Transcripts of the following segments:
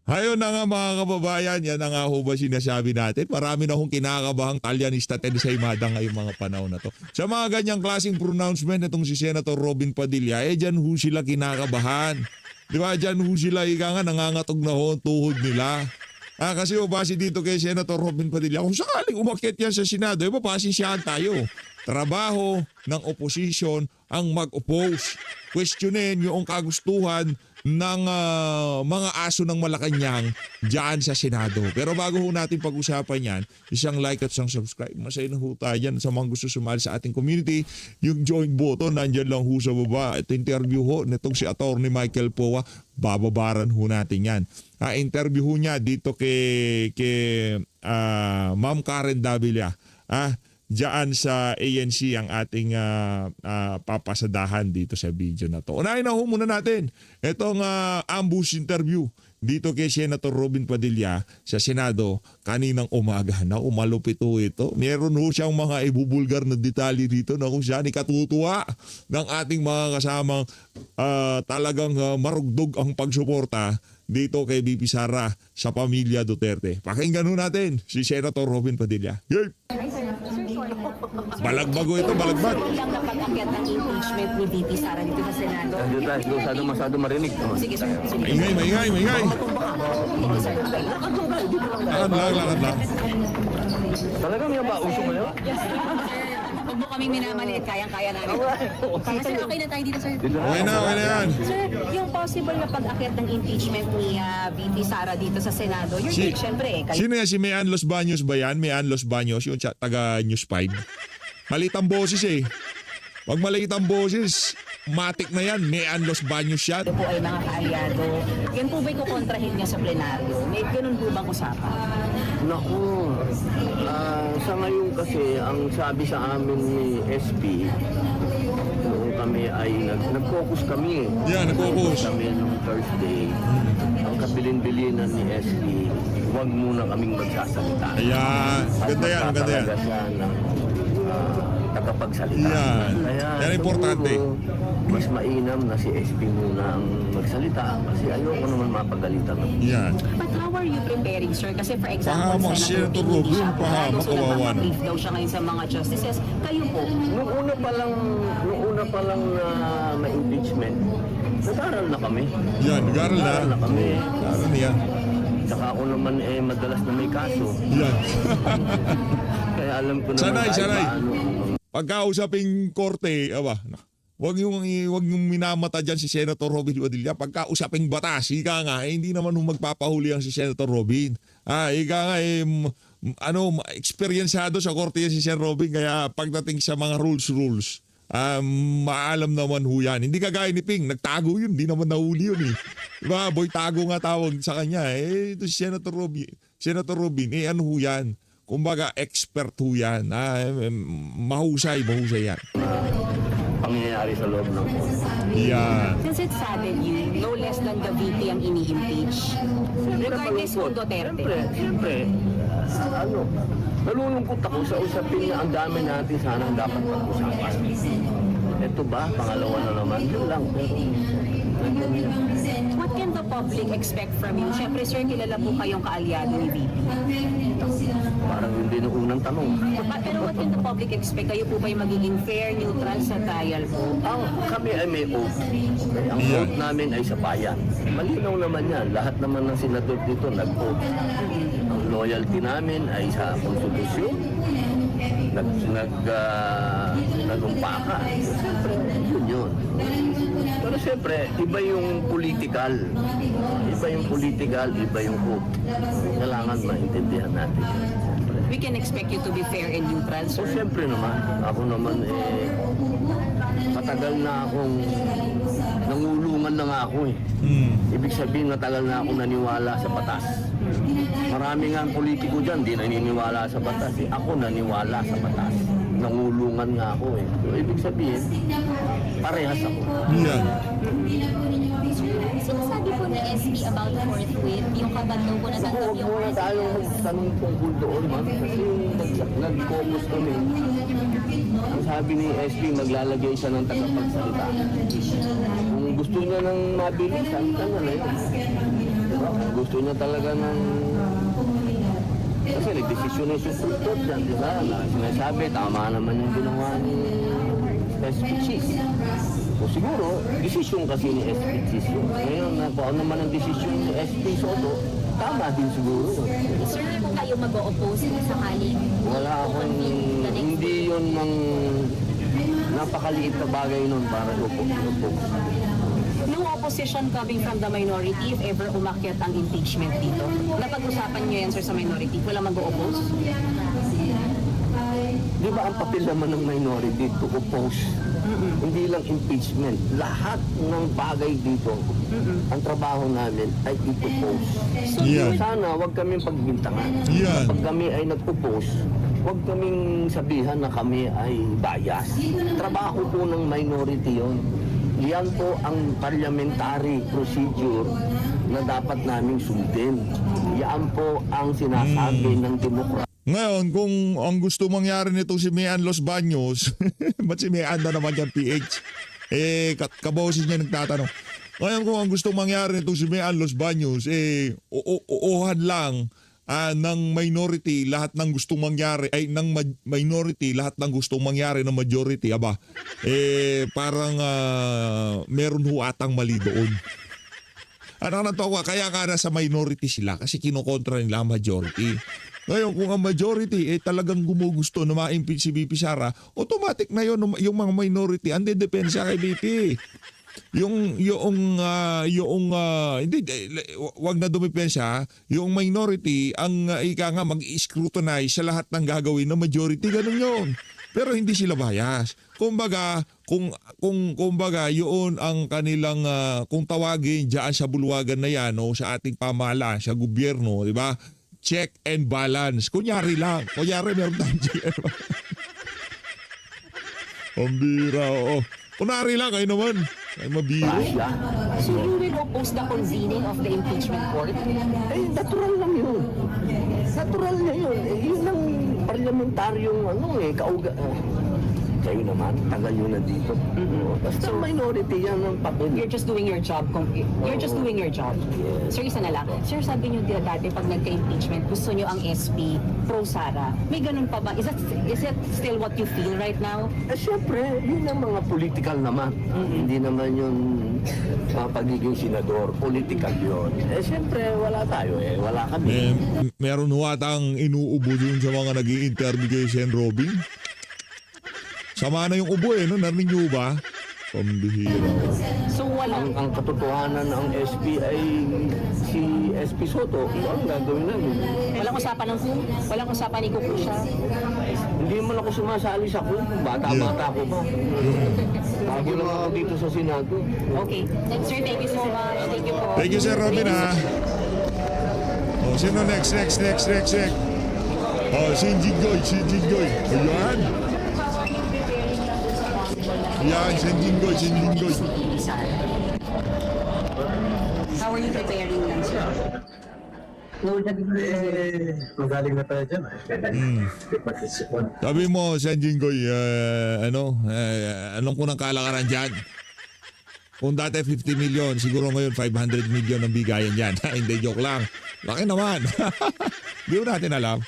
Ayun na nga mga kababayan, yan na nga ho ba sinasabi natin. Marami na hong kinakabahang talyanista Tensay Mada ngayong mga panahon na to. Sa mga ganyang klaseng pronouncement itong si Senator Robin Padilla, dyan ho sila kinakabahan. Di ba? Dyan ho sila ika nga nangangatog na ho ang tuhod nila. Kasi base dito kay Senator Robin Padilla, kung sakaling umakyat yan sa Senado, mapasisyahan tayo. Trabaho ng oposisyon ang mag-oppose. Questionin yung kagustuhan ng mga aso ng Malacanang dyan sa Senado. Pero bago ho natin pag-usapan yan, isang like at isang subscribe. Masaya na ho tayo dyan sa mga gusto sumali sa ating community. Yung join button, nandyan lang ho sa baba. Ito interview ho nitong si Atty. Michael Poa. Bababaran ho natin yan. Interview ho niya dito kay Ma'am Karen Davila. Diyan sa ANC ang ating papasadahan dito sa video na to. Unahin na ho muna natin itong ambush interview dito kay Senator Robin Padilla sa Senado kaninang umaga na malupit ho ito. Meron ho siyang mga ibubulgar na detalye dito na kung saan ikatutuwa ng ating mga kasamang talagang marugdog ang pagsuporta dito kay VP Sara sa pamilya Duterte. Pakinggan ho natin si Senator Robin Padilla. Yay! Balagbago ito, balagbat. Lang na pag-akyat ng impeachment ni VP Sara dito sa Senado. Masyado marinig. Sige, sir. Sige. Maingay. Lakad lang. Talagang yung ba? Uso mo yun? Huwag mo kaming minamaliit, kayang-kaya namin. Sir, okay na tayo dito, sir. Okay na yan. Sir, yung possible na pag-akyat ng impeachment ni VP Sara dito sa Senado, your take, syempre, kayo. Sino yan? Si Mayan Los Baños ba yan? Mayan Los Baños, yung taga News 5. Maliit ang boses eh. Pag maliit ang boses, matik na yan. Mayan Los Baños yan. Ito po ay mga kaalyado. Yan po ba'y kukontrahin niya sa plenaryo? May ganun po bang usapan? Naku, sa ngayon kasi ang sabi sa amin ni SP, noong kami ay nag-focus kami. Yeah, nag-focus. Kami nung Thursday, ang kabilin-bilinan ni SP, huwag muna kaming magsasalita. Ayan, ganda yan. Talaga siya ng tagapagsalita. Yan. Kaya Yan importante. siguro, mas mainam na si SP muna ang magsalita kasi ayoko naman mapagalitan. Yan. But how are you preparing, sir? Kasi for example, Pahamak siya, Senator Robin, Pinili siya, pahamak, gusto kawawa na. nagpapabrief daw siya ngayon sa mga justices. Kayo po, Nung una pa lang na ma-impeachment, nag-aral na kami. Yan, nag-aral na. Nag-aral na kami. Nag-aral na yan. Saka ako naman madalas na may kaso. Yan. Kaya alam ko naman Sanay. kahit paano. Pagkausaping korte, wag yung minamata dyan si Senator Robin Padilla. Pagkausaping batas, hindi naman magpapahuli ang si Senator Robin. Eksperyensado sa korte yan si Senator Robin, kaya pagdating sa mga rules, maalam naman ho yan. Hindi kagaya ni Ping, nagtago yun, hindi naman nahuli yun eh. Diba, boy tago nga tawag sa kanya. Ito si Senator Robin, ano ho yan? Kumbaga, expert ho yan. Mahusay yan. Pangyayari sa loob ng court. Yan. since it saddened you, no less than the VP ang ini-impeach. Regardless kung Duterte. Siyempre, nalulungkot ako sa usapin na ang dami natin sanang dapat pag-usapan. Ito ba? Pangalawa na naman. Yun lang. What can the public expect from you? Siyempre, sir, kilala po kayong kaalyado ni VP. Parang hindi nung unang tanong. Pero what can the public expect? Kayo po ba'y magiging fair, neutral sa trial po? Kami ay may oath. Okay? Ang Yeah. oath namin ay sa bayan. Malinaw naman yan. Lahat naman ng senador dito nag-oath. Ang loyalty namin ay sa konstitusyon. Nagumpaka. Siyempre, yun. Pero siyempre, iba yung political. Iba yung political, iba yung oath. Kailangan maintindihan natin. We can expect you to be fair and neutral, So, sir. siyempre naman, ako naman matagal na akong nangulungan na nga ako eh. Ibig sabihin, matagal na akong naniwala sa batas. Marami nga ang politiko dyan, di naniniwala sa batas. Ako naniwala sa batas. Nangulungan nga ako eh. So, ibig sabihin, parehas ako. Yan. Sinasabi po ni SP about forthwith, yung kabagdaw po na Huwag tanggap yung muna tayong magtanong tungkol doon, ma'am. Kasi nag-focus kami. Ang sabi ni SP, maglalagay siya ng tagapagsalita. Kung gusto niya ng mabilisan, kanya na yun. Diba? Kung gusto niya talaga ng... Kasi nagdesisyon na yung Supreme Court dyan, di ba? Na sinasabi, tama naman yung ginawa ni SP Cheese. So siguro, desisyon kasi ni SP Cheese yun. Ngayon, kung ano naman ang desisyon ni SP Soto, tama din siguro. Sir, hindi mo kayo mag-o-oppose kung sakaling Wala akong... Hindi yun ng... Napakaliit na bagay nun para i-oppose. No opposition coming from the minority if ever umakyat ang impeachment dito. Napag-usapan niyo yan, sir, sa minority. Wala mag-o-oppose? Di ba ang papel naman ng minority to oppose? Hindi lang impeachment. Lahat ng bagay dito, ang trabaho namin ay i-oppose. Yan. Sana wag kaming pagbintangan. Yan. Kapag kami ay nag-oppose, wag kaming sabihan na kami ay bias. Trabaho po ng minority yon. Yan po ang parliamentary procedure na dapat naming sundin. Yan po ang sinasabi ng demokrasya. Ngayon, kung ang gusto mangyari nito si Mian Los Baños, ba't si Mian na naman yan PH? Kabosin niya nagtatanong. Ngayon, kung ang gusto mangyari nito si Mian Los Baños, uuhan lang ng minority lahat ng gustong mangyari, ay ng minority lahat ng gustong mangyari ng majority, aba, parang meron ho atang mali doon. Ano natawa, kaya nga nasa minority sila kasi kinokontra nila ang majority. Ngayon, kung ang majority talagang gumugusto na ma-impeach si BP Sara, automatic na yun, yung mga minority, ang dedepensa kay BP. Hindi, wag na dumipensa, yung minority, ang ika nga mag-scrutinize sa lahat ng gagawin ng majority, ganun yun. Pero hindi sila bias. Kumbaga, kumbaga, yun ang kanilang, kung tawagin diyan sa bulwagan na yan, o sa ating pamahalaan, sa gobyerno, di ba? Check and balance. Kunyari lang. Kunyari meron tayong check and balance. Pambira, oo. Kunwari lang, kayo naman. Ay, mabiro. So you will oppose the convening of the impeachment court? Natural lang yun. Natural na yun. Yun ang parlamentaryong kayo naman, tagal yun na dito. Basta minority yan ang papel. You're just doing your job. You're just doing your job. Sir, isa na lang. Sir, sabi niyo dati pag nagka-impeachment, gusto niyo ang SP pro-Sara. May ganun pa ba? Is it still what you feel right now? Siyempre, yun ang mga political naman. Hindi naman yun pagiging senador. Political yun. Siyempre, wala tayo wala kami. Meron ho atang inuubo dun sa mga nag-i-interview kay Sen. Robin. Sama na yung ubo no? Narinig niyo ba? Pambihira. So walang... Ang katotohanan ng SP ay si SP Soto. Ano ang gagawin namin? Walang usapan ng walang usapan ni Kuko siya. Hindi man ako sumasali sa kung bata-bata ko pa. Bago lang ako dito sa Senado. Okay. Sir, thank you so much. Thank you po. Thank you, Sir Robin, ha? Oh, sino next? Oh, si Jinggoy. Ayan. Yan, Jinggoy. How are you preparing lang, sir? Magaling na tayo dyan. Sabi mo, Sen. Jinggoy, anong kunang kalakaran dyan? Kung dati 50 million, siguro ngayon 500 million ang bigayan dyan. Hindi, joke lang. Laki naman. Di mo natin alam.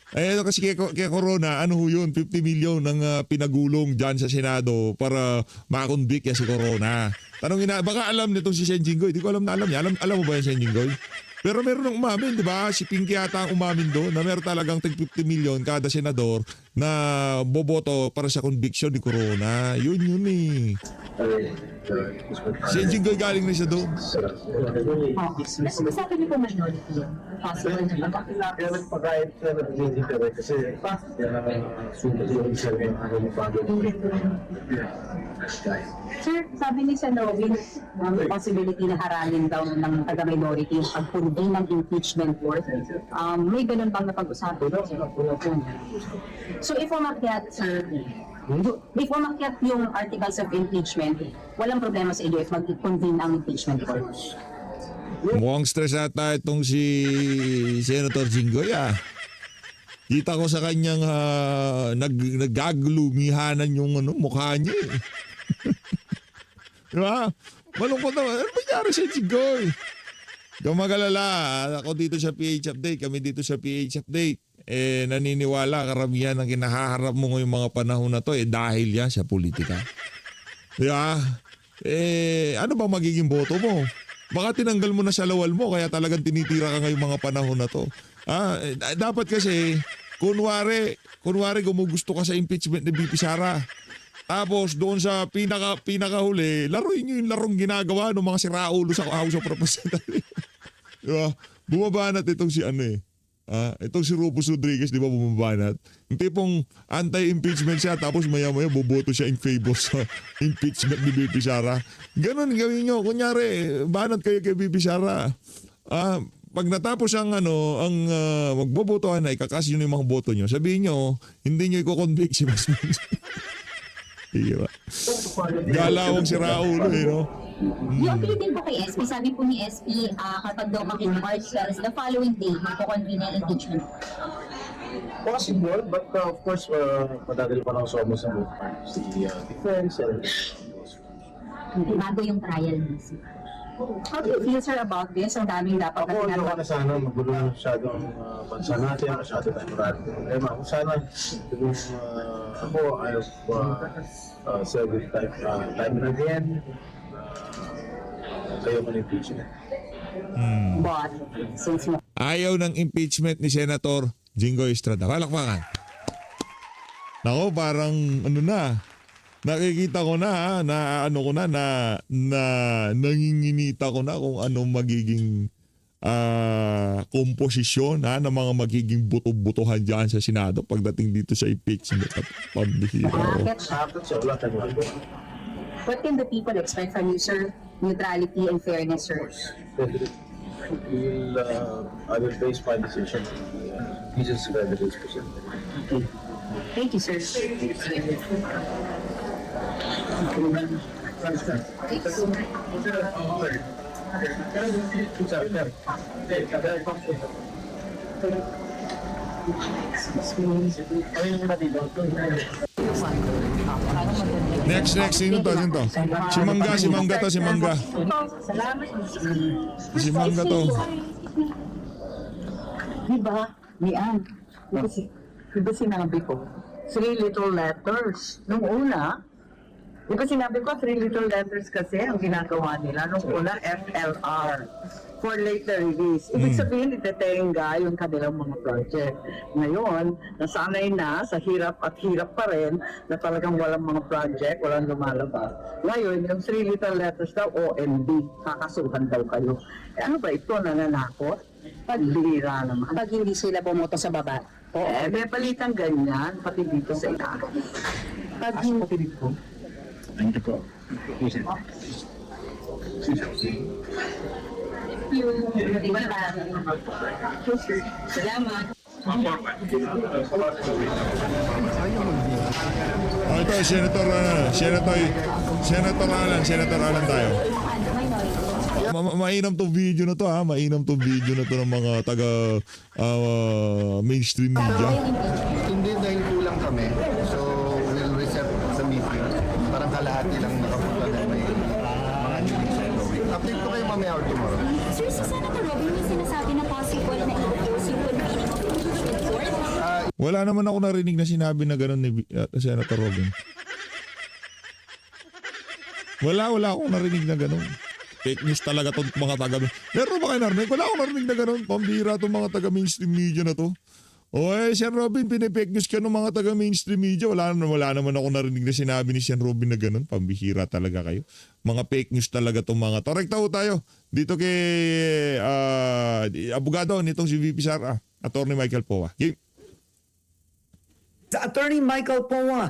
Kasi kay Corona, ano ho yun, 50 million ang pinagulong dyan sa Senado para makonvict yan si Corona. Tanongin na, baka alam nitong si Sen. Jinggoy. Di ko alam na alam niya. Alam mo ba yan, Sen. Jinggoy? Pero meron ng umamin, di ba? Si Pinky yata ang umamin doon na meron talagang 50 million kada senador na boboto para sa conviction ni Corona. Yun eh. Si Jinggoy galing na siya doon. Sabi niyo po minority. Possible na Kaya nagpagayat na nag-JGP kasi sumunod yung sabi ng bago. Sir, sabi ni Sen. Robin, may possibility na harangin daw ng taga-minority yung pagpundi ng impeachment court. May ganun bang napag-usapan? So if umakyat, sir, yung articles of impeachment, walang problema sa inyo if mag-convene ang impeachment court. Mukhang stress ata itong si Senator Jinggoy Kita ko sa kanyang nagaglumihanan yung mukha niya eh. Diba? Malungkot naman. Ano nangyari sa Jinggoy? Kung mag-alala, ako dito sa PH Update, kami dito sa PH Update, naniniwala karamihan ng kinahaharap mo ngayong mga panahon na to, dahil yan sa politika. Diba? Ano ba magiging boto mo? Baka tinanggal mo na sa lawal mo, kaya talagang tinitira ka ngayong mga panahon na to. Dapat kasi, kunwari gumugusto ka sa impeachment ni VP Sara. Tapos doon sa pinakahuli, laruin nyo yung larong ginagawa ng mga siraulo sa House of Representatives. Diba? Bumabanat itong si itong si Rufus Rodriguez, di ba bumabanat? Yung tipong anti-impeachment siya, tapos maya-maya boboto siya in favor sa impeachment ni VP Sara. Ganon gawin nyo. Kunyari, banat kayo kay VP Sara. Pag natapos ang magbobotohan na, ikakasya nyo yung mga boto nyo, sabihin nyo, hindi nyo i-convict si Basman. Hira. Galawang si Raulo, no? Yung appeal din po kay SP, sabi po ni SP, kapag daw makita articles, the following day, magpo-convene ang impeachment. Possible, but of course, madadali pa lang sa almost ang both parties. The defense and Bago yung trial mismo. How do you feel, sir, about this? Ang daming dapat ako, ayoko na sana magulo na masyado ang bansa natin, masyado tayo maraming problema. Kung sana, ako, I have said it time and again, kayo man impeachment. But, since mo Ayaw ng impeachment ni Senator Jingo Estrada. Palakpakan. Nako, parang nakikita ko na nanginginita ko na kung anong magiging komposisyon ng mga magiging buto-butuhan dyan sa Senado pagdating dito sa impeachment at pambihira. Dapat siya, wala tayong wala. what can the people expect from you, sir? Neutrality and fairness, sir. I will base my decision on Jesus Federal's position. Thank you, sir. Next, sino to? Si Mangga to. Si Mangga to. Diba, Mian? Diba sinabi ko? 3 little letters. Nung una, diba sinabi ko 3 little letters kasi ang ginagawa nila. Nung una, FLR. For later release. Ibig sabihin, itetenga yung kanilang mga project. Ngayon, nasanay na sa hirap at hirap pa rin na talagang walang mga project, walang lumalabas. Ngayon, yung 3 little letters daw, OMB, kakasuhan daw kayo. Ano ba ito, nananakot? Pagbihira naman. Pag hindi sila bumoto sa baba. May palitang ganyan, pati dito sa ilalim. Pag hindi ko. Salamat. Ito, Senator Alan tayo. Mainam tong video na to mainam tong video na to ng mga taga mainstream media. Hindi dahil kulang kami. So, we'll reserve sa meeting. Parang kalahati lang nakapunta na may mga meetings na going. Update ko kayo mamaya or tomorrow. Sir, si Senator Robin may sinasabi na possible na i-oppose yung convening of impeachment court. Wala naman ako narinig na sinabi na gano'n ni Senator Robin. Wala akong narinig na gano'n. Fake news talaga itong mga taga... Meron ba kayo narinig? Wala akong narinig na gano'n. Pambira itong mga taga mainstream media na to. Sir Robin, pinipake news ka ng mga taga mainstream media. Wala naman ako narinig na sinabi ni Sir Robin na gano'n. Pambihira talaga kayo. Mga fake news talaga itong mga to. Rekta ho tayo. Dito kay abogado nitong si VP Sara, Attorney Michael Poa. Game. Attorney Michael Poa.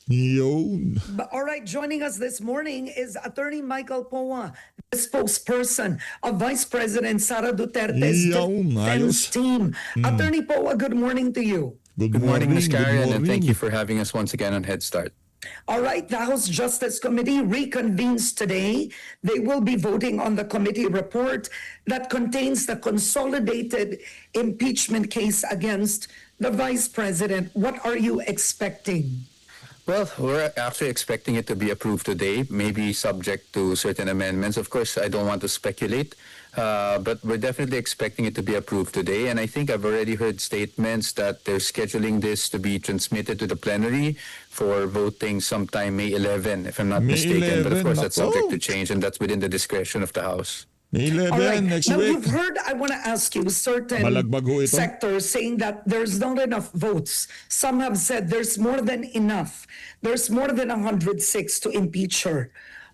Yun. All right, joining us this morning is Attorney Michael Poa, the spokesperson of Vice President Sara Duterte's Yun, ayos. defense team. Attorney Poa, good morning to you. Good morning, Ms. Karen, and thank morning. you for having us once again on Head Start. All right, the House Justice Committee reconvenes today. They will be voting on the committee report that contains the consolidated impeachment case against the Vice President. What are you expecting? Well, we're actually expecting it to be approved today, maybe subject to certain amendments. Of course, I don't want to speculate, but we're definitely expecting it to be approved today. And I think I've already heard statements that they're scheduling this to be transmitted to the plenary for voting sometime May 11, if I'm not May mistaken. But of 11, course, that's subject nako. to change, and that's within the discretion of the House. May 11 All right. next Now, week. you've heard, I want to ask you, certain Malagbag ho ito. sectors saying that there's not enough votes. Some have said there's more than enough. There's more than 106 to impeach her.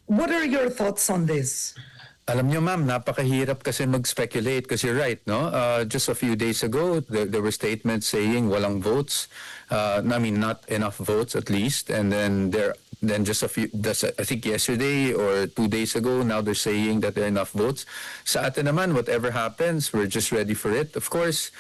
What are your thoughts on this? Alam nyo ma'am, napakahirap kasi mag-speculate kasi you're right, no? Just a few days ago, there were statements saying walang votes. I mean, not enough votes at least. And then just I think yesterday or 2 days ago, now they're saying that there are enough votes. Sa atin naman, whatever happens, we're just ready for it. Of course,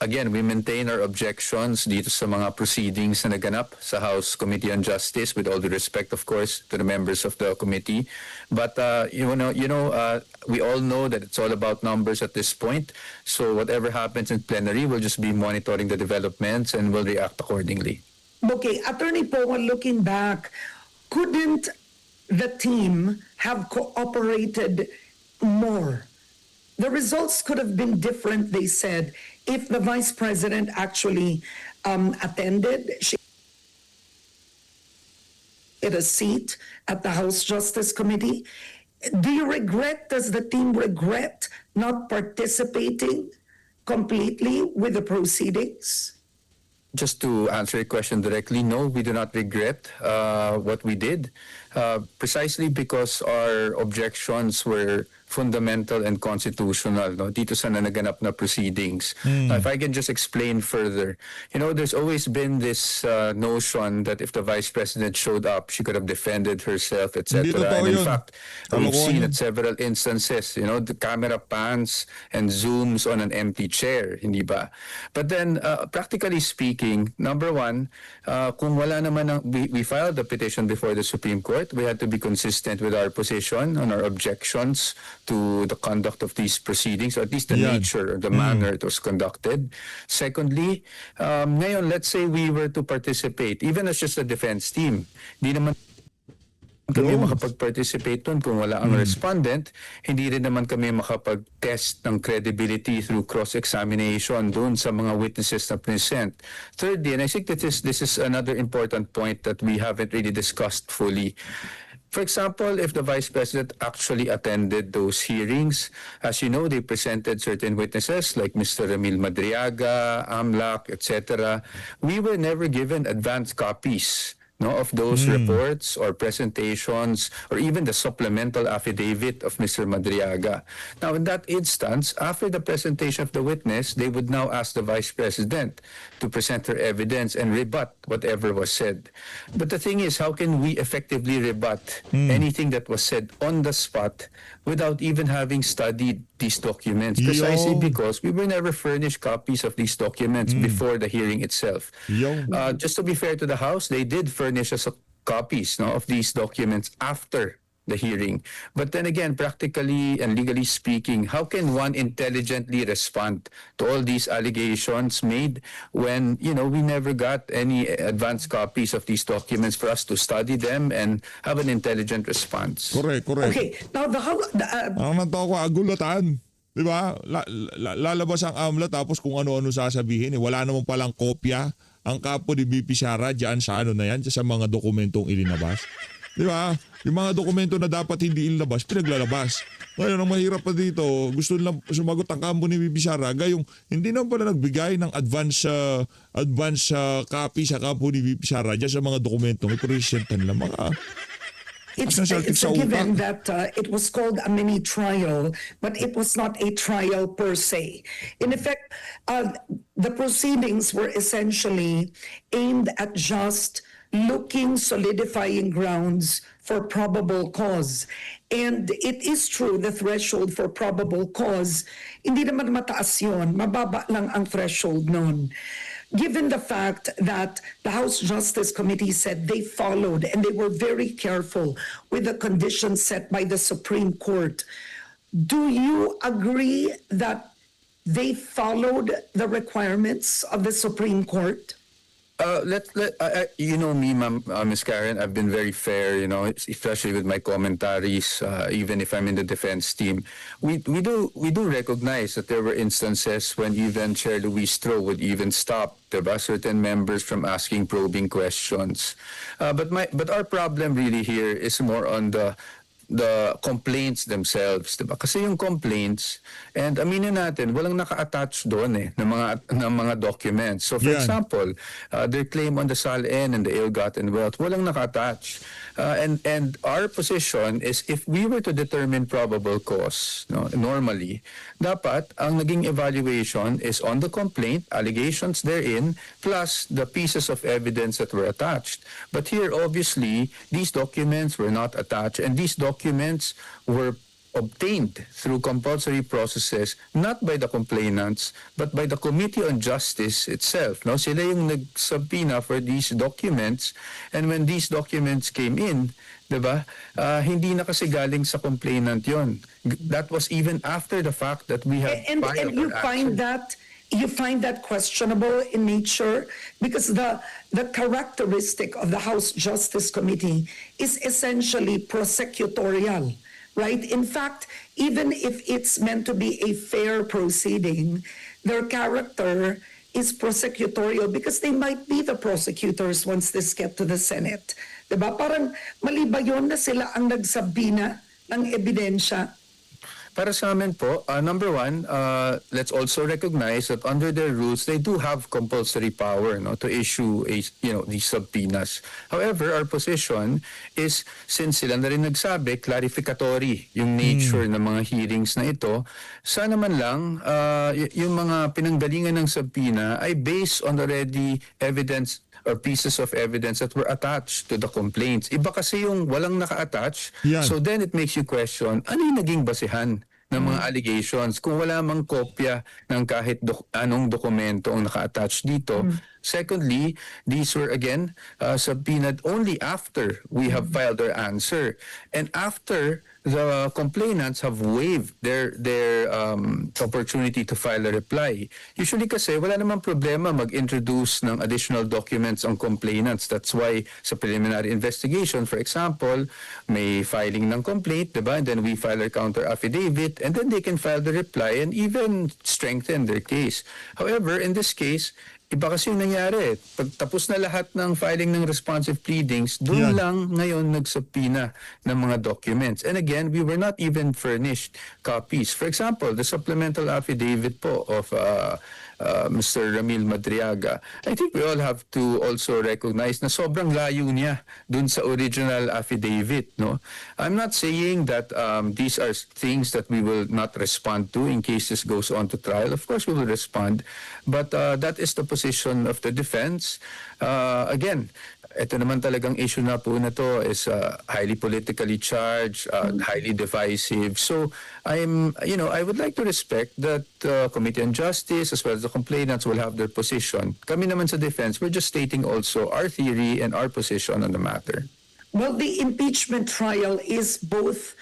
again, we maintain our objections dito sa mga proceedings na naganap sa House Committee on Justice, with all the respect, of course, to the members of the committee. But we all know that it's all about numbers at this point. So whatever happens in plenary, we'll just be monitoring the developments and will react accordingly. Okay, Attorney Powell, looking back, couldn't the team have cooperated more? The results could have been different, they said, if the Vice President actually attended. She had a seat at the House Justice Committee. Does the team regret not participating completely with the proceedings? Just to answer your question directly, no, we do not regret what we did, precisely because our objections were fundamental and constitutional, no, dito sa naganap na proceedings. Now, if I can just explain further, there's always been this notion that if the Vice President showed up, she could have defended herself, etc. Hindi totoo And in yun. fact, we've Kalokohan seen yun. at several instances, the camera pans and zooms on an empty chair, hindi ba? But then, practically speaking, number one, kung wala naman, we filed the petition before the Supreme Court. We had to be consistent with our position on our objections to the conduct of these proceedings, or at least the Yan. nature, the manner it was conducted. Secondly, ngayon, let's say we were to participate, even as just a defense team, di naman kami Yun. makapag-participate dun kung wala ang respondent, hindi rin naman kami makapag-test ng credibility through cross-examination dun sa mga witnesses na present. Thirdly, and I think that this is another important point that we haven't really discussed fully. For example, if the Vice President actually attended those hearings, as you know, they presented certain witnesses like Mr. Ramil Madriaga, AMLAC, etc. We were never given advance copies of those reports or presentations, or even the supplemental affidavit of Mr. Madriaga. Now, in that instance, after the presentation of the witness, they would now ask the Vice President to present her evidence and rebut whatever was said. But the thing is, how can we effectively rebut anything that was said on the spot without even having studied these documents? Precisely Yo. because we were never furnished copies of these documents before the hearing itself. Yo. Just to be fair to the House, they did furnish us copies of these documents after the hearing. But then again, practically and legally speaking, how can one intelligently respond to all these allegations made when, we never got any advance copies of these documents for us to study them and have an intelligent response? Okay, Correct. now Ang nanto ko, agulatan. Di ba? Lalabas ang AMLA tapos kung ano-ano sasabihin. Wala naman palang kopya ang kapo ni BP Sara dyan sa na yan, sa mga dokumentong ilinabas. Di ba? Yung mga dokumento na dapat hindi ilinabas, pinaglalabas. Ngayon, ang mahirap pa dito, gusto nilang sumagot ang kampo ni BP Sara, gayong hindi naman pala nagbigay ng advance copy sa kampo ni BP Sara dyan sa mga dokumentong ipresentan nila mga It's sa a given utak. that it was called a mini trial, but it was not a trial per se. In effect, the proceedings were essentially aimed at just solidifying grounds for probable cause. And it is true, the threshold for probable cause, hindi naman mataas yun, mababa lang ang threshold nun. Given the fact that the House Justice Committee said they followed and they were very careful with the conditions set by the Supreme Court, do you agree that they followed the requirements of the Supreme Court? You know me, ma'am, Ms. Karen, I've been very fair, you know, especially with my commentaries, even if I'm in the defense team. We do recognize that there were instances when even Chair Luis Tro would even stop, diba, certain members from asking probing questions. But our problem really here is more on the complaints themselves, diba? Kasi yung complaints, and aminin natin, walang naka-attach doon ng mga documents. So for Yan. example, their claim on the SALN and the ill-gotten wealth, walang naka-attach. And our position is if we were to determine probable cause, no, normally, dapat ang naging evaluation is on the complaint, allegations therein, plus the pieces of evidence that were attached. But here, obviously, these documents were not attached, and these documents were obtained through compulsory processes not by the complainants but by the Committee on Justice itself. No, sila yung nagsubpoena for these documents, and when these documents came in, 'di ba? Hindi na kasi galing sa complainant 'yon. That was even after the fact that we have And filed you our find action. you find that questionable in nature because the characteristic of the House Justice Committee is essentially prosecutorial, right? In fact, even if it's meant to be a fair proceeding, their character is prosecutorial because they might be the prosecutors once this get to the Senate. Diba? Parang mali ba yun na sila ang nagsabina ng ebidensya? Para sa amin po, number one, let's also recognize that under their rules, they do have compulsory power, no, to issue these subpoenas. However, our position is, since sila na rin nagsabi, clarificatory yung nature ng mga hearings na ito, sana man lang yung mga pinanggalingan ng subpoena ay based on already evidence or pieces of evidence that were attached to the complaints. Iba kasi yung walang naka-attach, Yan. so then it makes you question, ano yung naging basihan ng mga allegations kung wala mang kopya ng kahit anong dokumento ang naka-attach dito. Secondly, these were again subpoenaed only after we have filed our answer and after the complainants have waived their opportunity to file a reply. Usually kasi wala namang problema mag-introduce ng additional documents ang complainants. That's why sa preliminary investigation, for example, may filing ng complaint, diba? And then we file our counter affidavit and then they can file the reply and even strengthen their case. However, in this case, iba kasi yung nangyari. Pag tapos na lahat ng filing ng responsive pleadings, doon Yan. lang ngayon nagsubpoena ng mga documents. And again, we were not even furnished copies. For example, the supplemental affidavit po of Mr. Ramil Madriaga, I think we all have to also recognize na sobrang layo niya dun sa original affidavit. No, I'm not saying that these are things that we will not respond to in case this goes on to trial. Of course, we will respond, but that is the position of the defense. Again, ito naman talagang issue na po na to is highly politically charged, highly divisive. So I would like to respect that Committee on Justice as well as the complainants will have their position. Kami naman sa defense, we're just stating also our theory and our position on the matter. Well, the impeachment trial is both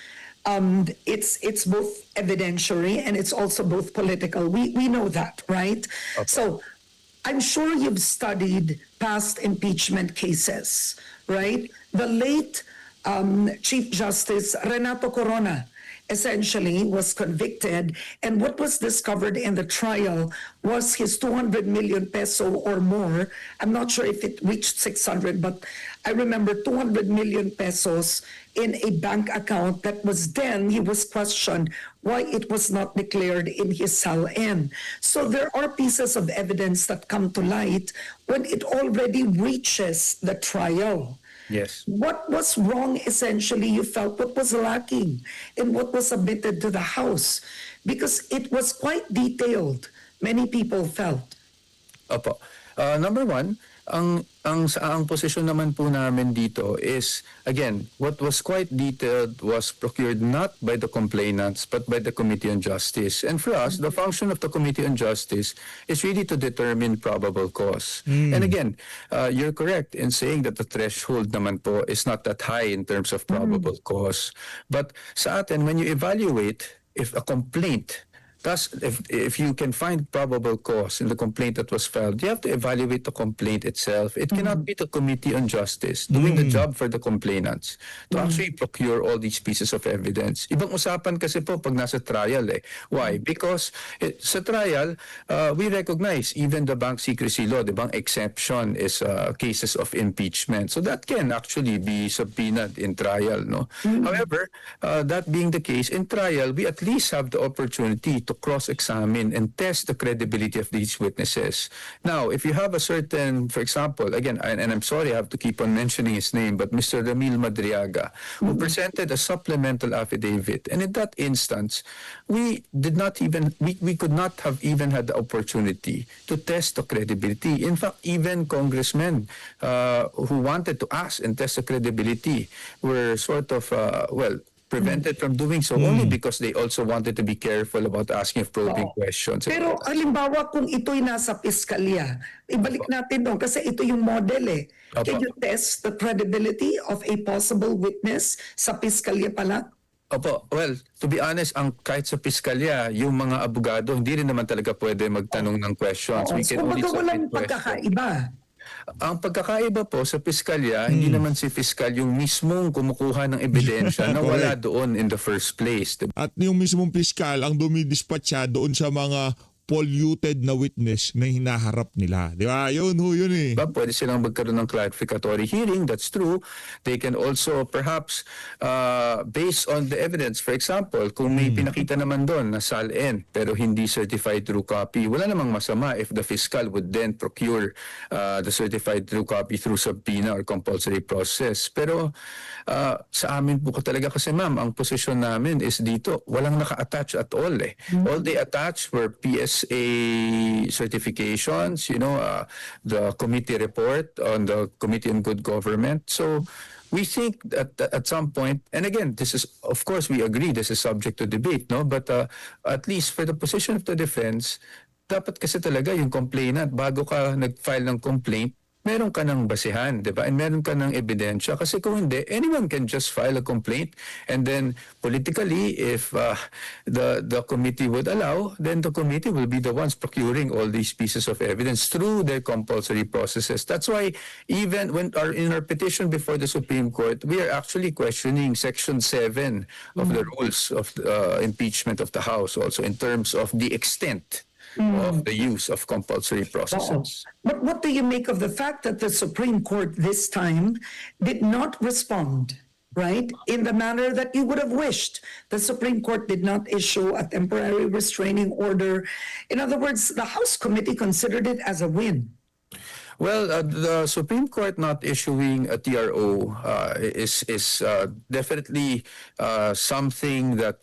it's both evidentiary and it's also both political. We know that, right? Okay. So I'm sure you've studied past impeachment cases, right? The late Chief Justice Renato Corona essentially was convicted, and what was discovered in the trial was his 200 million peso or more. I'm not sure if it reached 600, but I remember 200 million pesos in a bank account that was then, he was questioned why it was not declared in his SALN. So there are pieces of evidence that come to light when it already reaches the trial. Yes. What was wrong, essentially, you felt? What was lacking in what was submitted to the House? Because it was quite detailed, many people felt. Opo. Number one, ang posisyon naman po namin dito is, again, what was quite detailed was procured not by the complainants but by the Committee on Justice. And for us, the function of the Committee on Justice is really to determine probable cause. And again, you're correct in saying that the threshold naman po is not that high in terms of probable cause. But sa atin, when you evaluate if a complaint Thus, if you can find probable cause in the complaint that was filed, you have to evaluate the complaint itself. It cannot be the Committee on Justice doing the job for the complainants to actually procure all these pieces of evidence. Ibang usapan kasi po pag nasa trial eh. Why? Because sa trial, we recognize even the bank secrecy law, the bank exception is cases of impeachment. So that can actually be subpoenaed in trial, no? However, that being the case, in trial, we at least have the opportunity to cross-examine and test the credibility of these witnesses. Now, if you have a certain, for example, again, and I'm sorry I have to keep on mentioning his name, but Mr. Ramil Madriaga, who presented a supplemental affidavit, and in that instance, we could not have even had the opportunity to test the credibility. In fact, even congressmen who wanted to ask and test the credibility were sort of, prevented from doing so only because they also wanted to be careful about asking probing questions. Pero halimbawa kung ito'y nasa piskalya, ibalik natin doon kasi ito yung model eh. Can you test the credibility of a possible witness sa piskalya pala? Opo, well, to be honest, kahit sa piskalya, yung mga abogado, hindi rin naman talaga pwede magtanong ng questions. We can only Kumbaga walang submit questions. pagkakaiba. Ang pagkakaiba po sa piskalya, hindi naman si piskal yung mismong kumukuha ng ebidensya na wala doon in the first place. Diba? At yung mismong piskal ang dumidispatcha doon sa mga polluted na witness na hinaharap nila. Di ba? Yun eh. Pwede silang magkaroon ng clarificatory hearing, that's true. They can also perhaps, based on the evidence, for example, kung may pinakita naman doon na SALN pero hindi certified true copy, wala namang masama if the fiscal would then procure the certified true copy through subpoena or compulsory process. Pero sa amin po talaga kasi ma'am, ang posisyon namin is dito, walang naka-attach at all eh. All they attach were PSA certifications, the committee report on the Committee on Good Government. So we think that at some point, and again, this is, of course, we agree this is subject to debate, no? But at least for the position of the defense, dapat kasi talaga yung complainant, bago ka nag-file ng complaint, meron ka ng basihan, di ba? And meron ka ng ebidensya. Kasi kung hindi, anyone can just file a complaint. And then politically, if the committee would allow, then the committee will be the ones procuring all these pieces of evidence through their compulsory processes. That's why even in our petition before the Supreme Court, we are actually questioning Section 7 of the rules of impeachment of the House also in terms of the extent of the use of compulsory processes. But what do you make of the fact that the Supreme Court this time did not respond, right, in the manner that you would have wished? The Supreme Court did not issue a temporary restraining order. In other words, the House Committee considered it as a win. Well, the Supreme Court not issuing a TRO is definitely something that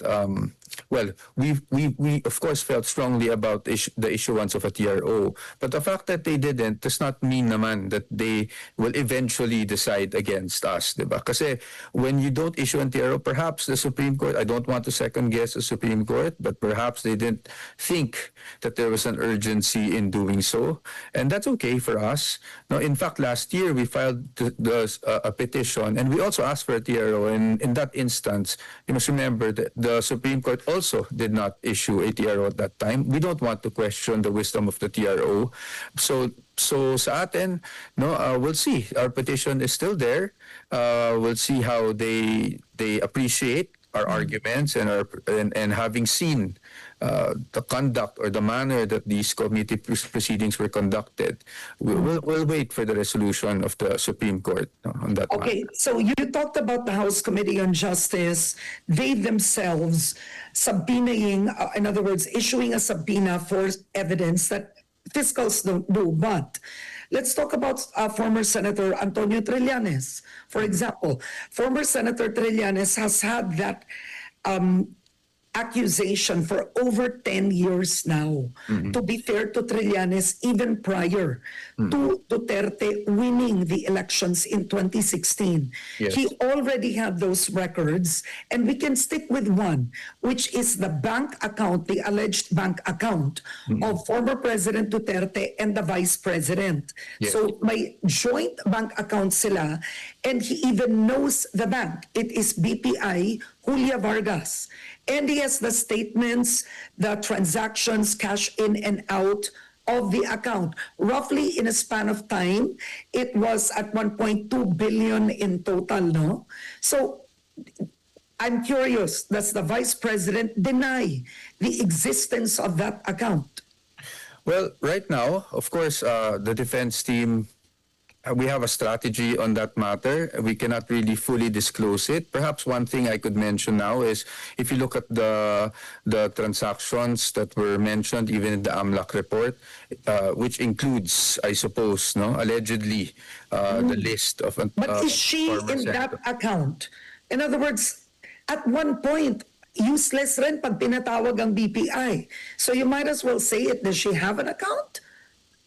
we of course felt strongly about the issuance of a TRO. But the fact that they didn't does not mean naman that they will eventually decide against us, diba? Kasi when you don't issue a TRO, perhaps the Supreme Court, I don't want to second guess the Supreme Court, but perhaps they didn't think that there was an urgency in doing so. And that's okay for us. No, in fact, last year we filed a petition and we also asked for a TRO. And in that instance, you must remember that the Supreme Court also did not issue a TRO at that time. We don't want to question the wisdom of the TRO. So sa atin, no, we'll see. Our petition is still there. We'll see how they appreciate our arguments and having seen the conduct or the manner that these committee proceedings were conducted, we'll wait for the resolution of the Supreme Court on that. Okay, so you talked about the House Committee on Justice. They themselves subpoenaing, in other words, issuing a subpoena for evidence that fiscals don't do. But let's talk about former Senator Antonio Trillanes. For example, former Senator Trillanes has had that accusation for over 10 years now. To be fair to Trillanes, even prior to Duterte winning the elections in 2016. Yes. He already had those records, and we can stick with one, which is the bank account, the alleged bank account of former President Duterte and the Vice President. Yes. So may joint bank account sila, and he even knows the bank. It is BPI Julia Vargas. And he has the statements, the transactions, cash in and out of the account. Roughly in a span of time, it was at 1.2 billion in total, no? So I'm curious, does the Vice President deny the existence of that account? Well, right now, of course, the defense team, we have a strategy on that matter. We cannot really fully disclose it. Perhaps one thing I could mention now is if you look at the transactions that were mentioned even in the AMLAC report, which includes, I suppose, allegedly, the list of But is she former in that senators. account? In other words, at one point, useless rin pag pinatawag ang BPI. So you might as well say it. Does she have an account?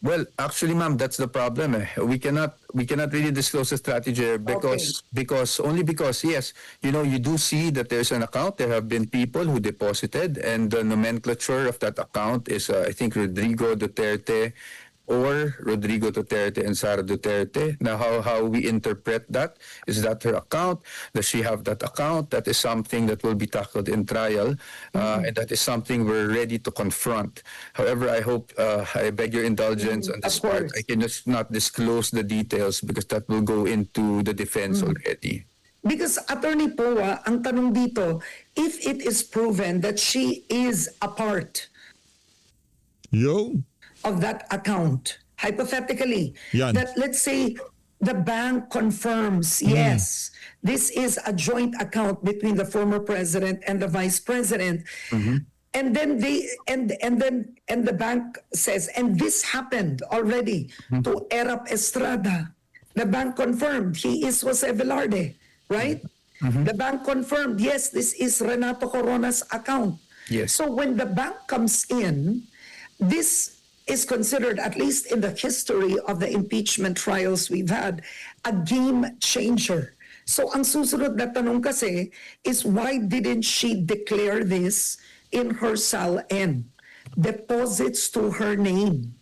Well, actually, ma'am, that's the problem. We cannot really disclose the strategy because yes, you do see that there's an account. There have been people who deposited, and the nomenclature of that account is, I think, Rodrigo Duterte or Rodrigo Duterte and Sara Duterte. Now, how we interpret that, is that her account? Does she have that account? That is something that will be tackled in trial, and that is something we're ready to confront. However, I beg your indulgence on this Of course. part. I can just not disclose the details because that will go into the defense already. Because Attorney Poa, ang tanong dito, if it is proven that she is a part Yo. of that account, hypothetically, Yan. that let's say the bank confirms, yes, this is a joint account between the former president and the vice president. And then the bank says, and this happened already to Erap Estrada. The bank confirmed he is Jose Velarde, right? The bank confirmed, yes, this is Renato Corona's account. Yes. So when the bank comes in, this is considered, at least in the history of the impeachment trials we've had, a game changer. So ang susunod na tanong kasi is, why didn't she declare this in her SAL-N? Deposits to her name.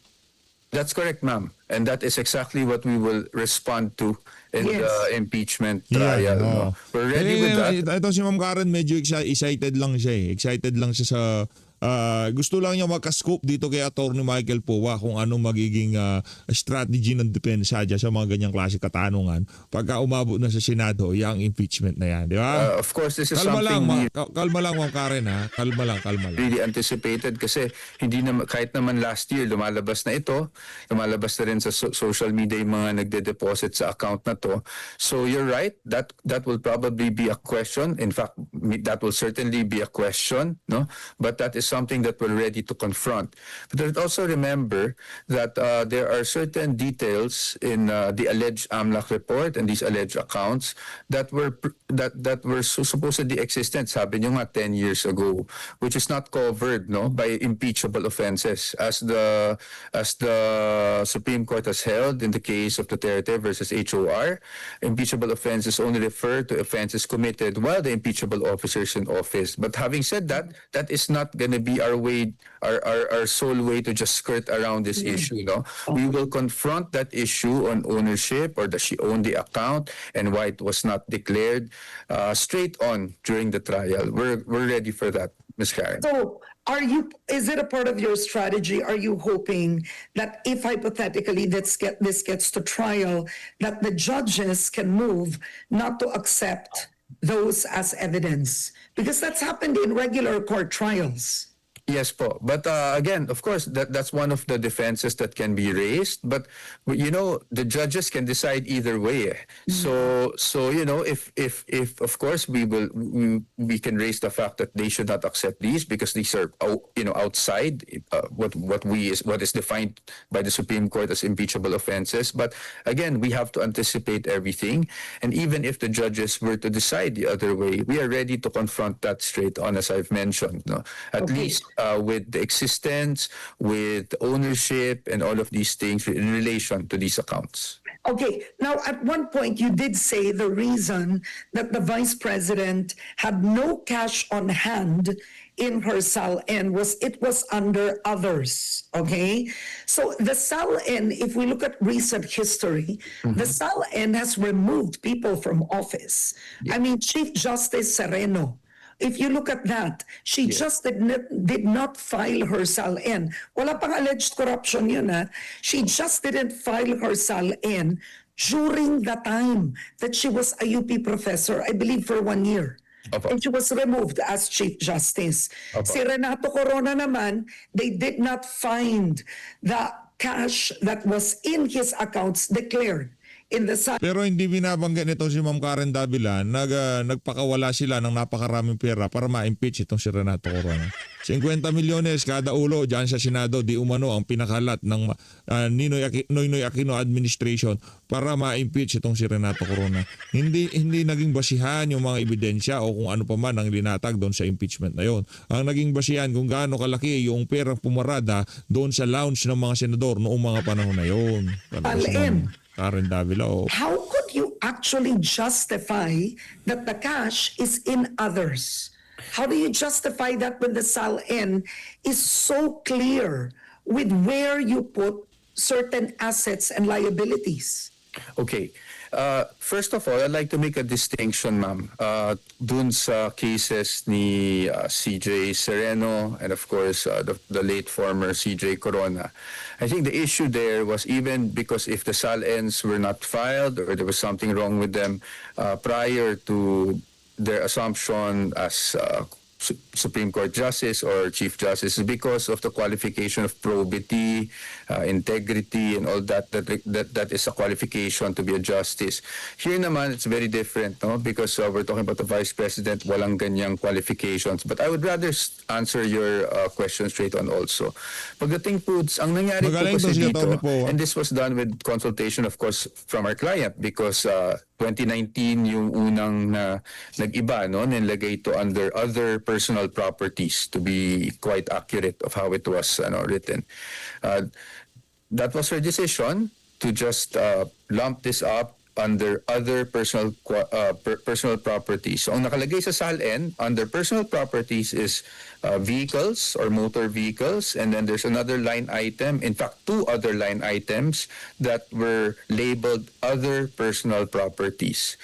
That's correct, ma'am. And that is exactly what we will respond to in Yes. the impeachment Yan, trial. oo. We're ready with that. Ito si Ma'am Karen, medyo excited lang siya eh. Excited lang siya sa gusto lang niya makascoop dito kay Attorney Michael Poa kung anong magiging strategy ng depensa dyan sa mga ganyang klase katanungan pagka umabot na sa Senado yung impeachment na yan, di ba? Of course, this is Kalma lang, something we kalma lang Ma'am Karen ha. Kalma lang. really anticipated kasi hindi naman, kahit naman last year lumalabas na ito, lumalabas na rin sa social media yung mga nagde-deposit sa account na to. So you're right, that will probably be a question. In fact, that will certainly be a question, no? But that is something that we're ready to confront. But also remember that there are certain details in the alleged AMLAC report and these alleged accounts that were supposedly existent, sabi nyo nga 10 years ago, which is not covered, no, by impeachable offenses, as the Supreme Court has held in the case of Duterte versus HOR. Impeachable offenses only refer to offenses committed while the impeachable officer is in office. But having said that, that is not going to be our way, our sole way to just skirt around this issue. No, we will confront that issue on ownership, or does she own the account, and why it was not declared straight on during the trial. We're ready for that, Ms. Karen. So, is it a part of your strategy? Are you hoping that if hypothetically this gets to trial, that the judges can move not to accept those as evidence? Because that's happened in regular court trials. Yes po. But again, of course, that's one of the defenses that can be raised. But the judges can decide either way. So if of course we can raise the fact that they should not accept these because these are outside what is defined by the Supreme Court as impeachable offenses. But again, we have to anticipate everything. And even if the judges were to decide the other way, we are ready to confront that straight on, as I've mentioned. No? At least with the existence, with ownership, and all of these things in relation to these accounts. Okay, now at one point you did say the reason that the vice president had no cash on hand in her SAL-N was it was under others, okay? So the SAL-N, if we look at recent history, the SAL-N has removed people from office. I mean, Chief Justice Sereno if you look at that, she just did not file her SALN. Wala pang alleged corruption yun, ha? She just didn't file her SALN during the time that she was a UP professor, I believe for 1 year. Opo. And she was removed as Chief Justice. Opo. Si Renato Corona naman, they did not find the cash that was in his accounts declared in the Pero hindi binabanggit nito si Ma'am Karen Davila, nagpakawala sila ng napakaraming pera para ma-impeach itong si Renato Corona. 50 milyones kada ulo diyan sa Senado, di umano ang pinakalat ng Noynoy Aquino administration para ma-impeach itong si Renato Corona. Hindi naging basihan yung mga ebidensya o kung ano pa man ang linatag doon sa impeachment na yon. Ang naging basihan kung gaano kalaki yung pera pumarada doon sa lounge ng mga senador noong mga panahon na yon. Karen Davila. How could you actually justify that the cash is in others? How do you justify that when the SALN is so clear with where you put certain assets and liabilities? Okay. First of all, I'd like to make a distinction, ma'am. Dun sa cases ni CJ Sereno and of course the late former CJ Corona. I think the issue there was even because if the SALNs were not filed or there was something wrong with them prior to their assumption as Supreme Court Justice or Chief Justice is because of the qualification of probity, integrity, and all that is a qualification to be a justice. Here naman, it's very different, no? Because we're talking about the Vice President, walang ganyang qualifications. But I would rather answer your question straight on also. Pagdating po, ang nangyari po Magaling kasi to siya, dito, Tony po. and this was done with consultation, of course, from our client because 2019 yung unang nag-iba, no? Nilagay ito under other personal properties to be quite accurate of how it was written. That was her decision to just lump this up under other personal properties. So ang nakalagay sa SALN under personal properties is vehicles or motor vehicles, and then there's another line item, in fact 2 other line items that were labeled other personal properties.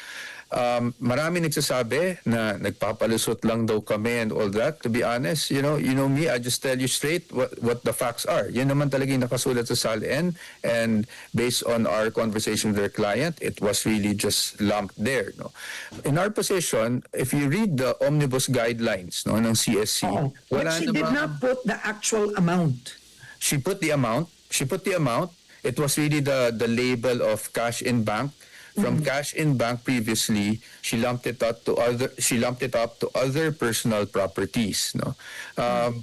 Marami nagsasabi na nagpapalusot lang daw kami and all that. To be honest, you know me, I just tell you straight what the facts are. Yan naman talaga yung nakasulat sa SALN, and based on our conversation with their client, it was really just lumped there. No? In our position, if you read the omnibus guidelines ng CSC, But she did not put the actual amount. She put the amount. It was really the label of cash in bank. From cash in bank previously, she lumped it up to other personal properties. No,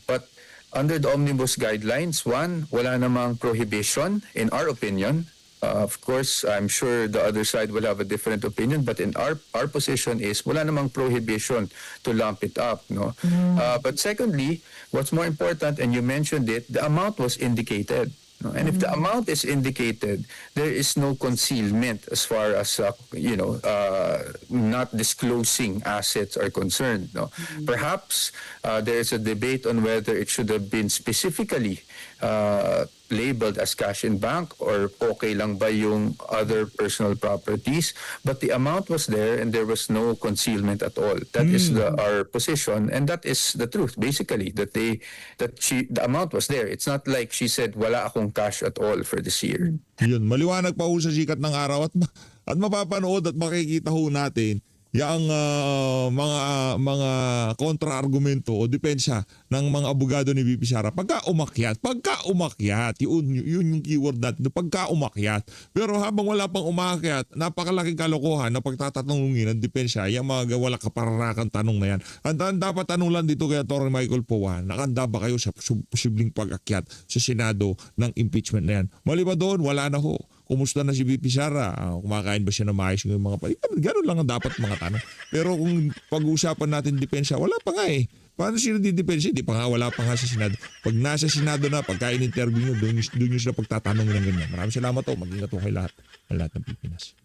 but under the omnibus guidelines, wala namang prohibition in our opinion. Of course, I'm sure the other side will have a different opinion, but in our position is wala namang prohibition to lump it up. No, but secondly, what's more important, and you mentioned it, the amount was indicated. And if the amount is indicated, there is no concealment as far as not disclosing assets are concerned. No, perhaps there is a debate on whether it should have been specifically labeled as cash in bank or okay lang ba yung other personal properties, but the amount was there and there was no concealment at all. That is our position, and that is the truth basically, that the amount was there. It's not like she said wala akong cash at all for this year. Yun, maliwanag pa ho sa sikat ng araw at mapapanood at makikita ho natin yung mga kontra-argumento o depensa ng mga abogado ni VP Sara pagka umakyat, yun yung keyword natin, pagka umakyat. Pero habang wala pang umakyat, napakalaking kalokohan na pagtatanungin ng depensa yung mga wala kapararakan tanong na yan. Ang dapat tanong lang dito kay Atty. Michael Powan, nakanda ba kayo sa posibleng pag-akyat sa Senado ng impeachment na yan? Maliban doon, wala na ho. Kumusta na si VP Sara? Kumakain ba siya na maayos ng mga palit? Ganun lang ang dapat mga tanong. Pero kung pag-uusapan natin depensa, wala pa nga eh. Paano sila didepensa? Di pa nga, wala pa nga sa Senado. Pag nasa Senado na, pagka in-interview nyo, doon nyo sila pagtatanong ng ganyan. Maraming salamat po. Mag-ingat po kayo lahat ng Pilipinas.